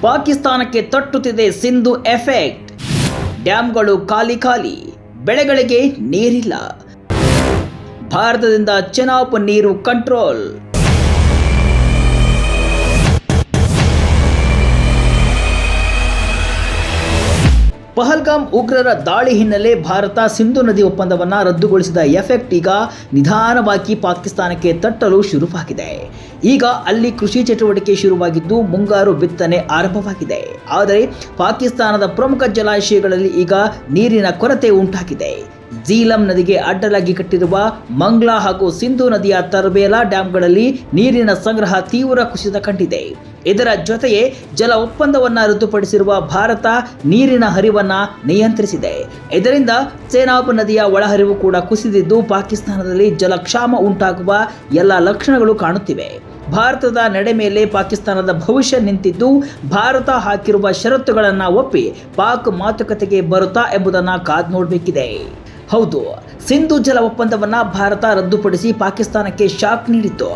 ಪಾಕಿಸ್ತಾನಕ್ಕೆ ತಟ್ಟುತ್ತಿದೆ ಸಿಂಧು ಎಫೆಕ್ಟ್. ಡ್ಯಾಂಗಳು ಖಾಲಿ, ಬೆಳೆಗಳಿಗೆ ನೀರಿಲ್ಲ. ಭಾರತದಿಂದ ಚೆನಾಬ್ ನೀರು ಕಂಟ್ರೋಲ್. ಪಹಲ್ಗಾಮ್ ಉಗ್ರರ ದಾಳಿ ಹಿನ್ನೆಲೆ ಭಾರತ ಸಿಂಧು ನದಿ ಒಪ್ಪಂದವನ್ನು ರದ್ದುಗೊಳಿಸಿದ ಎಫೆಕ್ಟ್ ಈಗ ನಿಧಾನವಾಗಿ ಪಾಕಿಸ್ತಾನಕ್ಕೆ ತಟ್ಟಲು ಶುರುವಾಗಿದೆ. ಈಗ ಅಲ್ಲಿ ಕೃಷಿ ಚಟುವಟಿಕೆ ಶುರುವಾಗಿದ್ದು ಮುಂಗಾರು ಬಿತ್ತನೆ ಆರಂಭವಾಗಿದೆ. ಆದರೆ ಪಾಕಿಸ್ತಾನದ ಪ್ರಮುಖ ಜಲಾಶಯಗಳಲ್ಲಿ ಈಗ ನೀರಿನ ಕೊರತೆ ಉಂಟಾಗಿದೆ. ಝೀಲಂ ನದಿಗೆ ಅಡ್ಡಲಾಗಿ ಕಟ್ಟಿರುವ ಮಂಗ್ಲಾ ಹಾಗೂ ಸಿಂಧು ನದಿಯ ತರ್ಬೇಲಾ ಡ್ಯಾಂಗಳಲ್ಲಿ ನೀರಿನ ಸಂಗ್ರಹ ತೀವ್ರ ಕುಸಿತ ಕಂಡಿದೆ. ಇದರ ಜೊತೆಗೆ ಜಲ ಒಪ್ಪಂದವನ್ನು ರದ್ದುಪಡಿಸಿರುವ ಭಾರತ ನೀರಿನ ಹರಿವನ್ನು ನಿಯಂತ್ರಿಸಿದೆ. ಇದರಿಂದ ಚೆನಾಬ್ ನದಿಯ ಒಳಹರಿವು ಕೂಡ ಕುಸಿದಿದ್ದು ಪಾಕಿಸ್ತಾನದಲ್ಲಿ ಜಲಕ್ಷಾಮ ಉಂಟಾಗುವ ಎಲ್ಲ ಲಕ್ಷಣಗಳು ಕಾಣುತ್ತಿವೆ. ಭಾರತದ ನಡೆ ಮೇಲೆ ಪಾಕಿಸ್ತಾನದ ಭವಿಷ್ಯ ನಿಂತಿದ್ದು ಭಾರತ ಹಾಕಿರುವ ಷರತ್ತುಗಳನ್ನು ಒಪ್ಪಿ ಪಾಕ್ ಮಾತುಕತೆಗೆ ಬರುತ್ತಾ ಎಂಬುದನ್ನು ಕಾದು ನೋಡಬೇಕಿದೆ. ಹೌದು, ಸಿಂಧು ಜಲ ಒಪ್ಪಂದವನ್ನು ಭಾರತ ರದ್ದುಪಡಿಸಿ ಪಾಕಿಸ್ತಾನಕ್ಕೆ ಶಾಕ್ ನೀಡಿತ್ತು.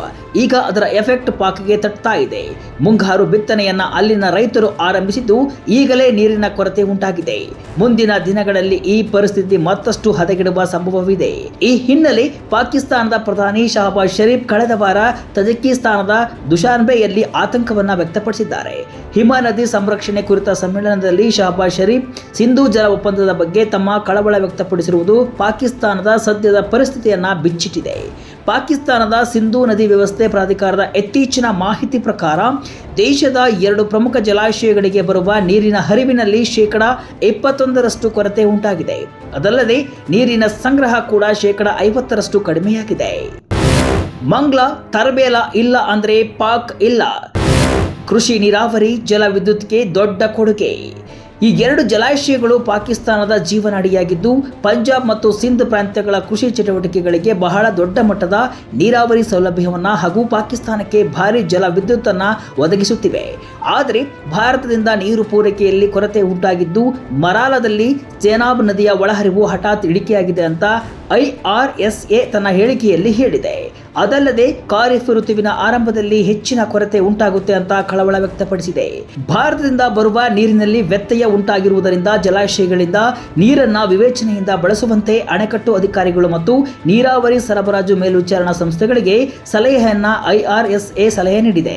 ಈಗ ಅದರ ಎಫೆಕ್ಟ್ ಪಾಕ್ಗೆ ತಟ್ತಾ ಇದೆ. ಮುಂಗಾರು ಬಿತ್ತನೆಯನ್ನ ಅಲ್ಲಿನ ರೈತರು ಆರಂಭಿಸಿದ್ದು ಈಗಲೇ ನೀರಿನ ಕೊರತೆ ಉಂಟಾಗಿದೆ. ಮುಂದಿನ ದಿನಗಳಲ್ಲಿ ಈ ಪರಿಸ್ಥಿತಿ ಮತ್ತಷ್ಟು ಹದಗೆಡುವ ಸಂಭವವಿದೆ. ಈ ಹಿನ್ನೆಲೆ ಪಾಕಿಸ್ತಾನದ ಪ್ರಧಾನಿ ಶಹಬಾಜ್ ಶರೀಫ್ ಕಳೆದ ವಾರ ತಜಿಕಿಸ್ತಾನದ ದುಶಾನ್ಬೆಯಲ್ಲಿ ಆತಂಕವನ್ನ ವ್ಯಕ್ತಪಡಿಸಿದ್ದಾರೆ. ಹಿಮ ನದಿ ಸಂರಕ್ಷಣೆ ಕುರಿತ ಸಮ್ಮೇಳನದಲ್ಲಿ ಶಹಬಾಜ್ ಶರೀಫ್ ಸಿಂಧು ಜಲ ಒಪ್ಪಂದದ ಬಗ್ಗೆ ತಮ್ಮ ಕಳವಳ ವ್ಯಕ್ತಪಡಿಸಿರುವುದು ಪಾಕಿಸ್ತಾನದ ಸದ್ಯದ ಪರಿಸ್ಥಿತಿಯನ್ನ ಬಿಚ್ಚಿಟ್ಟಿದೆ. ಪಾಕಿಸ್ತಾನದ ಸಿಂಧು ನದಿ ವ್ಯವಸ್ಥೆ ಪ್ರಾಧಿಕಾರದ ಇತ್ತೀಚಿನ ಮಾಹಿತಿ ಪ್ರಕಾರ ದೇಶದ 2 ಪ್ರಮುಖ ಜಲಾಶಯಗಳಿಗೆ ಬರುವ ನೀರಿನ ಹರಿವಿನಲ್ಲಿ 21% ಕೊರತೆ ಉಂಟಾಗಿದೆ. ಅದಲ್ಲದೆ ನೀರಿನ ಸಂಗ್ರಹ ಕೂಡ 50% ಕಡಿಮೆಯಾಗಿದೆ. ಮಂಗ್ಲಾ, ತರ್ಬೇಲಾ ಇಲ್ಲ ಅಂದ್ರೆ ಪಾಕ್ ಇಲ್ಲ. ಕೃಷಿ, ನೀರಾವರಿ, ಜಲ ವಿದ್ಯುತ್ಗೆ ದೊಡ್ಡ ಕೊಡುಗೆ. ಈ 2 ಜಲಾಶಯಗಳು ಪಾಕಿಸ್ತಾನದ ಜೀವನಾಡಿಯಾಗಿದ್ದು ಪಂಜಾಬ್ ಮತ್ತು ಸಿಂಧ್ ಪ್ರಾಂತ್ಯಗಳ ಕೃಷಿ ಚಟುವಟಿಕೆಗಳಿಗೆ ಬಹಳ ದೊಡ್ಡ ಮಟ್ಟದ ನೀರಾವರಿ ಸೌಲಭ್ಯವನ್ನು ಹಾಗೂ ಪಾಕಿಸ್ತಾನಕ್ಕೆ ಭಾರಿ ಜಲ ವಿದ್ಯುತ್ತನ್ನು ಒದಗಿಸುತ್ತಿವೆ. ಆದರೆ ಭಾರತದಿಂದ ನೀರು ಪೂರೈಕೆಯಲ್ಲಿ ಕೊರತೆ ಉಂಟಾಗಿದ್ದು ಮರಾಲದಲ್ಲಿ ಚೆನಾಬ್ ನದಿಯ ಒಳಹರಿವು ಹಠಾತ್ ಇಳಿಕೆಯಾಗಿದೆ ಅಂತ IRSA ತನ್ನ ಹೇಳಿಕೆಯಲ್ಲಿ ಹೇಳಿದೆ. ಅದಲ್ಲದೆ ಖಾರಿಫ್ ಋತುವಿನ ಆರಂಭದಲ್ಲಿ ಹೆಚ್ಚಿನ ಕೊರತೆ ಉಂಟಾಗುತ್ತೆ ಅಂತ ಕಳವಳ ವ್ಯಕ್ತಪಡಿಸಿದೆ. ಭಾರತದಿಂದ ಬರುವ ನೀರಿನಲ್ಲಿ ವ್ಯತ್ಯಯ ಉಂಟಾಗಿರುವುದರಿಂದ ಜಲಾಶಯಗಳಿಂದ ನೀರನ್ನ ವಿವೇಚನೆಯಿಂದ ಬಳಸುವಂತೆ ಅಣೆಕಟ್ಟು ಅಧಿಕಾರಿಗಳು ಮತ್ತು ನೀರಾವರಿ ಸರಬರಾಜು ಮೇಲ್ವಿಚಾರಣಾ ಸಂಸ್ಥೆಗಳಿಗೆ ಸಲಹೆಯನ್ನ IRSA ಸಲಹೆ ನೀಡಿದೆ.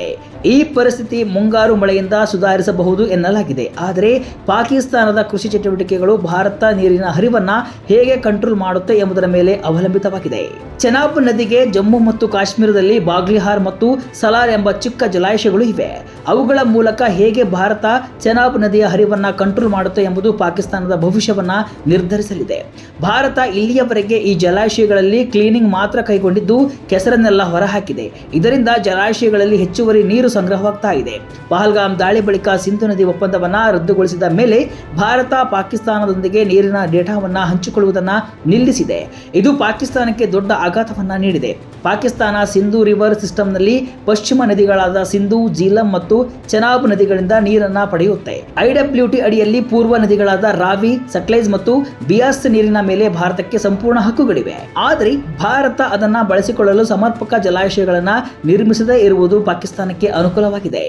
ಈ ಪರಿಸ್ಥಿತಿ ಮುಂಗಾರು ಮಳೆಯಿಂದ ಸುಧಾರಿಸಬಹುದು ಎನ್ನಲಾಗಿದೆ. ಆದರೆ ಪಾಕಿಸ್ತಾನದ ಕೃಷಿ ಚಟುವಟಿಕೆಗಳು ಭಾರತ ನೀರಿನ ಹರಿವನ್ನ ಹೇಗೆ ಕಂಟ್ರೋಲ್ ಮಾಡುತ್ತೆ ಎಂಬುದರ ಮೇಲೆ ಅವಲಂಬಿತವಾಗಿದೆ. ಚೆನಾಬ್ ನದಿಗೆ ಜಮ್ಮು ಮತ್ತು ಕಾಶ್ಮೀರದಲ್ಲಿ ಬಾಗ್ಲಿಹಾರ್ ಮತ್ತು ಸಲಾರ್ ಎಂಬ ಚಿಕ್ಕ ಜಲಾಶಯಗಳು ಇವೆ. ಅವುಗಳ ಮೂಲಕ ಹೇಗೆ ಭಾರತ ಚೆನಾಬ್ ನದಿಯ ಹರಿವನ್ನ ಕಂಟ್ರೋಲ್ ಮಾಡುತ್ತೆ ಎಂಬುದು ಪಾಕಿಸ್ತಾನದ ಭವಿಷ್ಯವನ್ನ ನಿರ್ಧರಿಸಲಿದೆ. ಭಾರತ ಇಲ್ಲಿಯವರೆಗೆ ಈ ಜಲಾಶಯಗಳಲ್ಲಿ ಕ್ಲೀನಿಂಗ್ ಮಾತ್ರ ಕೈಗೊಂಡಿದ್ದು ಕೆಸರನ್ನೆಲ್ಲ ಹೊರಹಾಕಿದೆ. ಇದರಿಂದ ಜಲಾಶಯಗಳಲ್ಲಿ ಹೆಚ್ಚುವರಿ ನೀರು ಸಂಗ್ರಹವಾಗ್ತಾ ಇದೆ. ಪಹಲ್ಗಾಮ್ ದಾಳಿ ಬಳಿಕ ಸಿಂಧು ನದಿ ಒಪ್ಪಂದವನ್ನ ರದ್ದುಗೊಳಿಸಿದ ಮೇಲೆ ಭಾರತ ಪಾಕಿಸ್ತಾನದೊಂದಿಗೆ ನೀರಿನ ಡೇಟಾವನ್ನ ಹಂಚಿಕೊಳ್ಳುವುದನ್ನು ನಿಲ್ಲಿಸಿದೆ. ಇದು ಪಾಕಿಸ್ತಾನಕ್ಕೆ ದೊಡ್ಡ ಆಘಾತವನ್ನ ನೀಡಿದೆ. ಪಾಕಿಸ್ತಾನ ಸಿಂಧು ರಿವರ್ ಸಿಸ್ಟಮ್ನಲ್ಲಿ ಪಶ್ಚಿಮ ನದಿಗಳಾದ ಸಿಂಧು, ಝೀಲಂ ಮತ್ತು ಚೆನಾಬ್ ನದಿಗಳಿಂದ ನೀರನ್ನ ಪಡೆಯುತ್ತೆ. IWT ಅಡಿಯಲ್ಲಿ ಪೂರ್ವ ನದಿಗಳಾದ ರಾವಿ, ಸಟ್ಲೇಜ್ ಮತ್ತು ಬಿಯಾಸ್ ನೀರಿನ ಮೇಲೆ ಭಾರತಕ್ಕೆ ಸಂಪೂರ್ಣ ಹಕ್ಕುಗಳಿವೆ. ಆದರೆ ಭಾರತ ಅದನ್ನ ಬಳಸಿಕೊಳ್ಳಲು ಸಮರ್ಪಕ ಜಲಾಶಯಗಳನ್ನ ನಿರ್ಮಿಸದೇ ಇರುವುದು ಪಾಕಿಸ್ತಾನಕ್ಕೆ ಅನುಕೂಲವಾಗಿದೆ.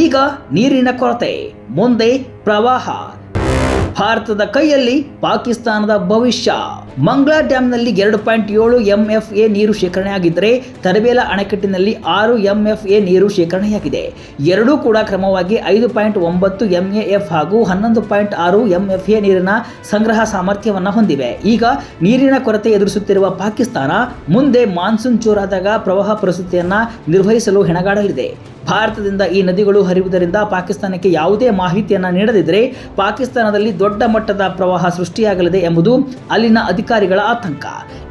ಈಗ ನೀರಿನ ಕೊರತೆ, ಮುಂದೆ ಪ್ರವಾಹ. ಭಾರತದ ಕೈಯಲ್ಲಿ ಪಾಕಿಸ್ತಾನದ ಭವಿಷ್ಯ. ಮಂಗ್ಲಾ ಡ್ಯಾಂನಲ್ಲಿ 2.7 MFA ನೀರು ಶೇಖರಣೆಯಾಗಿದ್ದರೆ ತರ್ಬೇಲಾ ಅಣೆಕಟ್ಟಿನಲ್ಲಿ 6 MFA ನೀರು ಶೇಖರಣೆಯಾಗಿದೆ. ಎರಡೂ ಕೂಡ ಕ್ರಮವಾಗಿ 5.9 MAF ಹಾಗೂ 11.6 MFA ನೀರಿನ ಸಂಗ್ರಹ ಸಾಮರ್ಥ್ಯವನ್ನು ಹೊಂದಿವೆ. ಈಗ ನೀರಿನ ಕೊರತೆ ಎದುರಿಸುತ್ತಿರುವ ಪಾಕಿಸ್ತಾನ ಮುಂದೆ ಮಾನ್ಸೂನ್ ಜೋರಾದಾಗ ಪ್ರವಾಹ ಪರಿಸ್ಥಿತಿಯನ್ನು ನಿರ್ವಹಿಸಲು ಹೆಣಗಾಡಲಿದೆ. ಭಾರತದಿಂದ ಈ ನದಿಗಳು ಹರಿಯುವುದರಿಂದ ಪಾಕಿಸ್ತಾನಕ್ಕೆ ಯಾವುದೇ ಮಾಹಿತಿಯನ್ನು ನೀಡದಿದ್ದರೆ ಪಾಕಿಸ್ತಾನದಲ್ಲಿ ದೊಡ್ಡ ಮಟ್ಟದ ಪ್ರವಾಹ ಸೃಷ್ಟಿಯಾಗಲಿದೆ ಎಂಬುದು ಅಲ್ಲಿನ ಅಧಿಕಾರಿಗಳ ಆತಂಕ.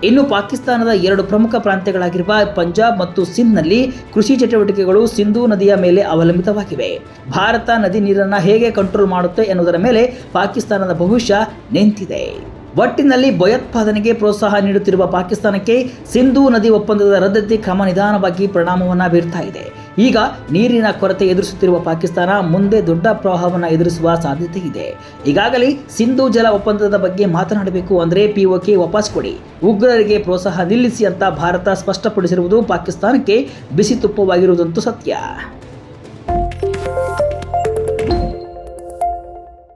ಇನ್ನು ಪಾಕಿಸ್ತಾನದ 2 ಪ್ರಮುಖ ಪ್ರಾಂತ್ಯಗಳಾಗಿರುವ ಪಂಜಾಬ್ ಮತ್ತು ಸಿಂಧ್ನಲ್ಲಿ ಕೃಷಿ ಚಟುವಟಿಕೆಗಳು ಸಿಂಧೂ ನದಿಯ ಮೇಲೆ ಅವಲಂಬಿತವಾಗಿವೆ. ಭಾರತ ನದಿ ನೀರನ್ನು ಹೇಗೆ ಕಂಟ್ರೋಲ್ ಮಾಡುತ್ತೆ ಎನ್ನುವುದರ ಮೇಲೆ ಪಾಕಿಸ್ತಾನದ ಭವಿಷ್ಯ ನಿಂತಿದೆ. ಒಟ್ಟಿನಲ್ಲಿ ಭಯೋತ್ಪಾದನೆಗೆ ಪ್ರೋತ್ಸಾಹ ನೀಡುತ್ತಿರುವ ಪಾಕಿಸ್ತಾನಕ್ಕೆ ಸಿಂಧೂ ನದಿ ಒಪ್ಪಂದದ ರದ್ದತಿ ಕ್ರಮ ನಿಧಾನವಾಗಿ ಪರಿಣಾಮವನ್ನು ಬೀರ್ತಾ ಇದೆ. ಈಗ ನೀರಿನ ಕೊರತೆ ಎದುರಿಸುತ್ತಿರುವ ಪಾಕಿಸ್ತಾನ ಮುಂದೆ ದೊಡ್ಡ ಪ್ರವಾಹವನ್ನು ಎದುರಿಸುವ ಸಾಧ್ಯತೆ ಇದೆ. ಈಗಾಗಲೇ ಸಿಂಧೂ ಜಲ ಒಪ್ಪಂದದ ಬಗ್ಗೆ ಮಾತನಾಡಬೇಕು ಅಂದರೆ POK ವಾಪಸ್ ಕೊಡಿ, ಉಗ್ರರಿಗೆ ಪ್ರೋತ್ಸಾಹ ನಿಲ್ಲಿಸಿ ಅಂತ ಭಾರತ ಸ್ಪಷ್ಟಪಡಿಸಿರುವುದು ಪಾಕಿಸ್ತಾನಕ್ಕೆ ಬಿಸಿ ತುಪ್ಪವಾಗಿರುವುದಂತೂ ಸತ್ಯ.